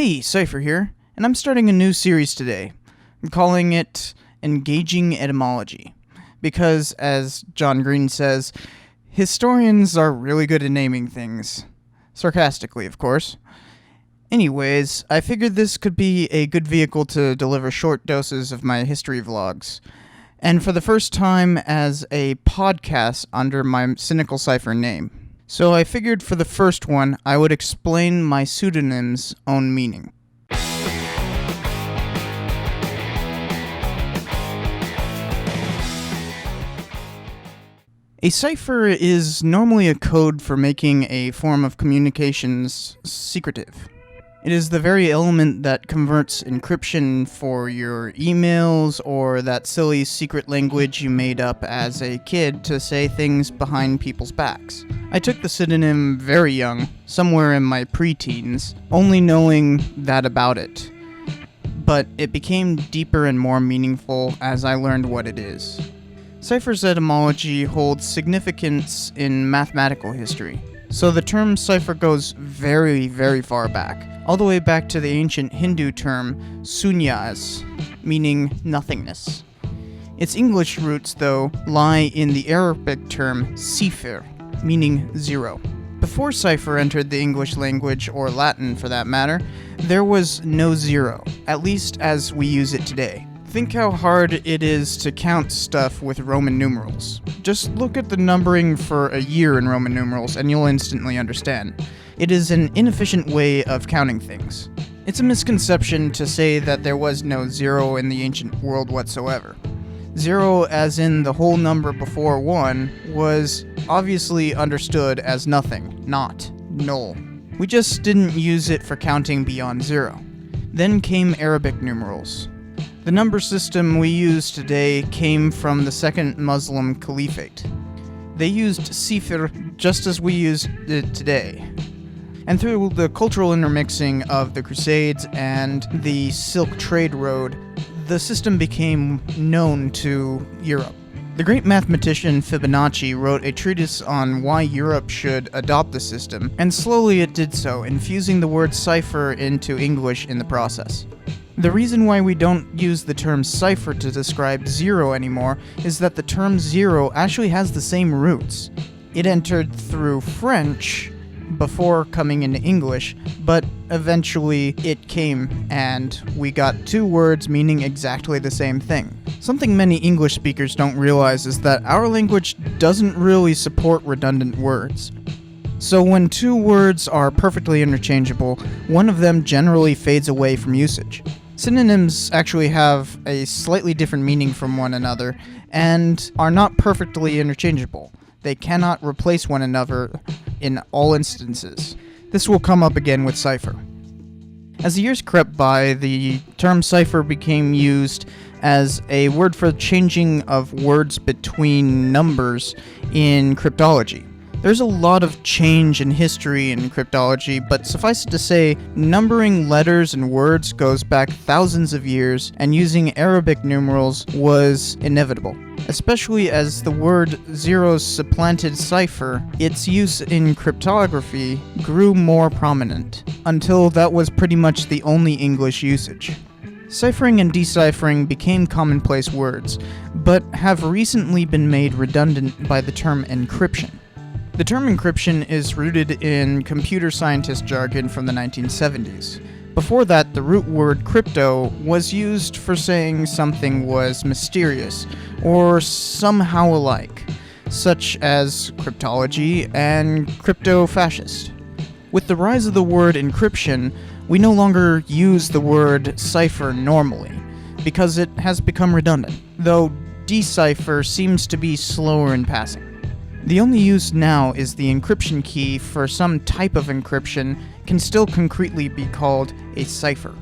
Hey, Cypher here, and I'm starting a new series today. I'm calling it Engaging Etymology, because, as John Green says, historians are really good at naming things. Sarcastically, of course. Anyways, I figured this could be a good vehicle to deliver short doses of my history vlogs, and for the first time as a podcast under my Cynical Cipher name. So I figured for the first one, I would explain my pseudonym's own meaning. A cipher is normally a code for making a form of communications secretive. It is the very element that converts encryption for your emails or that silly secret language you made up as a kid to say things behind people's backs. I took the pseudonym very young, somewhere in my preteens, only knowing that about it. But it became deeper and more meaningful as I learned what it is. Cypher's etymology holds significance in mathematical history. So the term cipher goes very, very far back, all the way back to the ancient Hindu term sunyas, meaning nothingness. Its English roots, though, lie in the Arabic term Cipher, meaning zero. Before cipher entered the English language, or Latin for that matter, there was no zero, at least as we use it today. Think how hard it is to count stuff with Roman numerals. Just look at the numbering for a year in Roman numerals and you'll instantly understand. It is an inefficient way of counting things. It's a misconception to say that there was no zero in the ancient world whatsoever. Zero, as in the whole number before 1, was obviously understood as nothing, not, null. We just didn't use it for counting beyond 0. Then came Arabic numerals. The number system we use today came from the Second Muslim Caliphate. They used Cipher just as we use it today. And through the cultural intermixing of the Crusades and the Silk Trade Road, the system became known to Europe. The great mathematician Fibonacci wrote a treatise on why Europe should adopt the system, and slowly it did so, infusing the word cipher into English in the process. The reason why we don't use the term cipher to describe zero anymore is that the term zero actually has the same roots. It entered through French before coming into English, but eventually it came and we got two words meaning exactly the same thing. Something many English speakers don't realize is that our language doesn't really support redundant words. So when two words are perfectly interchangeable, one of them generally fades away from usage. Synonyms actually have a slightly different meaning from one another and are not perfectly interchangeable. They cannot replace one another in all instances. This will come up again with cipher. As the years crept by, the term cipher became used as a word for changing of words between numbers in cryptology. There's a lot of change in history in cryptology, but suffice it to say, numbering letters and words goes back thousands of years, and using Arabic numerals was inevitable. Especially as the word zeros supplanted cipher, its use in cryptography grew more prominent, until that was pretty much the only English usage. Ciphering and deciphering became commonplace words, but have recently been made redundant by the term encryption. The term encryption is rooted in computer scientist jargon from the 1970s. Before that, the root word crypto was used for saying something was mysterious or somehow alike, such as cryptology and crypto-fascist. With the rise of the word encryption, we no longer use the word cipher normally, because it has become redundant, though decipher seems to be slower in passing. The only use now is the encryption key for some type of encryption can still concretely be called a cipher.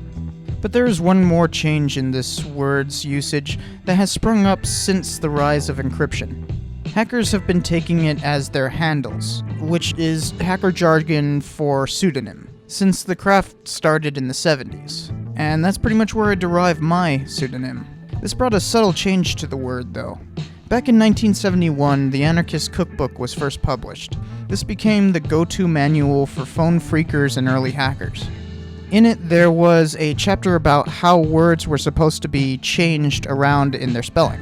But there is one more change in this word's usage that has sprung up since the rise of encryption. Hackers have been taking it as their handles, which is hacker jargon for pseudonym, since the craft started in the 70s, and that's pretty much where I derived my pseudonym. This brought a subtle change to the word, though. Back in 1971, the Anarchist Cookbook was first published. This became the go-to manual for phone phreakers and early hackers. In it, there was a chapter about how words were supposed to be changed around in their spelling.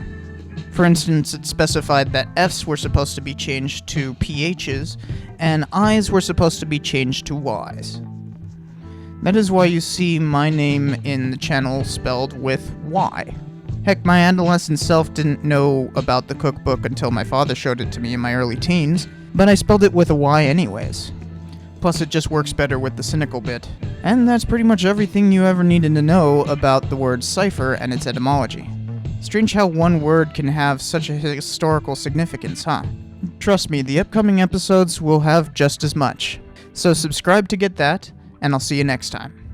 For instance, it specified that F's were supposed to be changed to PH's, and I's were supposed to be changed to Y's. That is why you see my name in the channel spelled with Y. Heck, my adolescent self didn't know about the cookbook until my father showed it to me in my early teens, but I spelled it with a Y anyways. Plus, it just works better with the Cynical bit. And that's pretty much everything you ever needed to know about the word cipher and its etymology. Strange how one word can have such a historical significance, huh? Trust me, the upcoming episodes will have just as much. So subscribe to get that, and I'll see you next time.